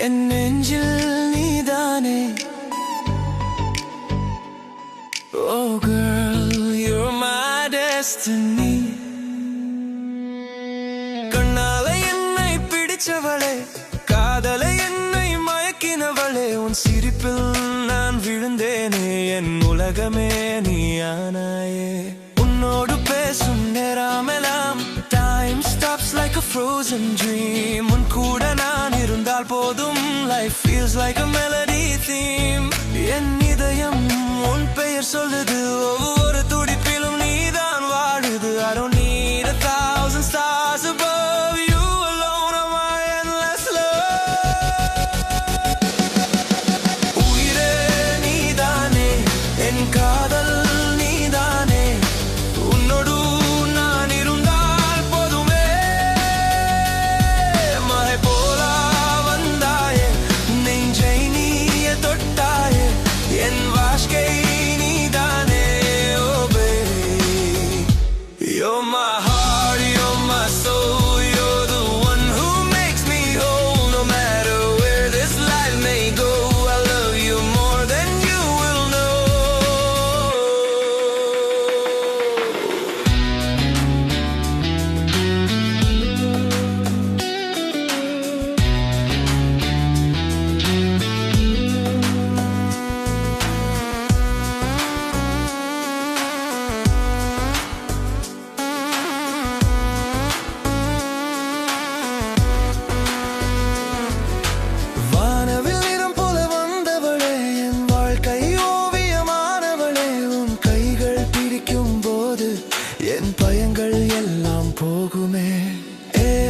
என் நெஞ்சில் நீதானே. Oh girl, you're my destiny. கண்ணாலே என்னை பிடிச்சவளே, காதலை என்னை மயக்கினவளே, உன் சிரிப்பில் நான் விழுந்தேனே, என் உலகமே நீயானாயே. உன்னோடு பேசும் நேரமெல்லாம் time stops like a frozen dream. உன் கூட நான் இருந்தால் போதும், life feels like a melody theme. என் இதயம் உன் பெயர் சொல்லுது, ஒவ்வொரு துடிப்பிலும் நீதான் வாழுது. I don't need 1,000 stars above, you alone are my endless love. உயிரே நீதானே, என் காதல் நீதானே, உன்னோடு நான் இருந்தால் போதுமே. மழை போல வந்தாயே, நெஞ்சை நீயே தொட்டாயே, என் வாழ்க்கை நீதானே. Oh babe, you're my heart, you're my soul, you're the one who makes me whole. No matter where this life may go, I love you more than you will know. வானவில் நிறம் போல வந்தவளே, என் வாழ்க்கை ஓவியமானவளே, உன் கைகள் பிடிக்கும் போது என் பயங்கள் எல்லாம் போகுமே.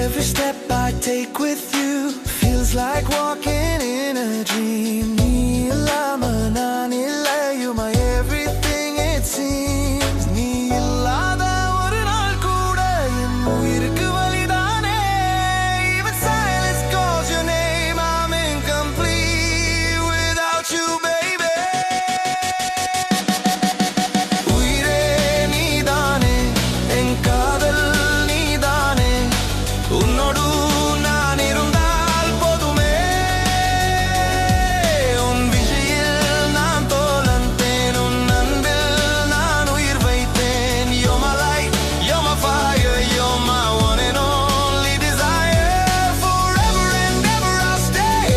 Every step I take with you feels like walking in a dream. நீ இல்லாம நான் இல்லை, you my everything it seems. நீ இல்லாத ஒரு நாள் கூட என் உயிருக்கு வலிதானே. Even silence calls your name, I'm incomplete without you baby. உயிரே நீதானே, என் காதல் நீதானே, உன்னோடு நான் இருந்தால் போதுமே. உன் விழியில் நான் தோலந்தேன், உன் அன்பில் நான் உயிர் வைத்தேன். You're my light, you're my fire, you're my one and only desire. Forever and ever I'll stay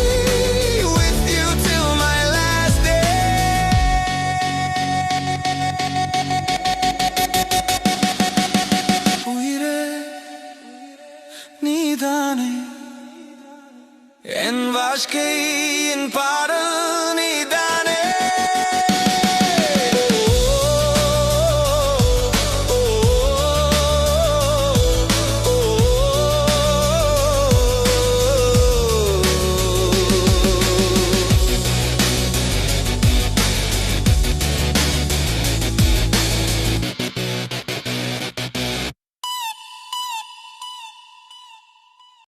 with you till my last day. உயிரே நீதானே, என் வாழ்க்கையின் பாட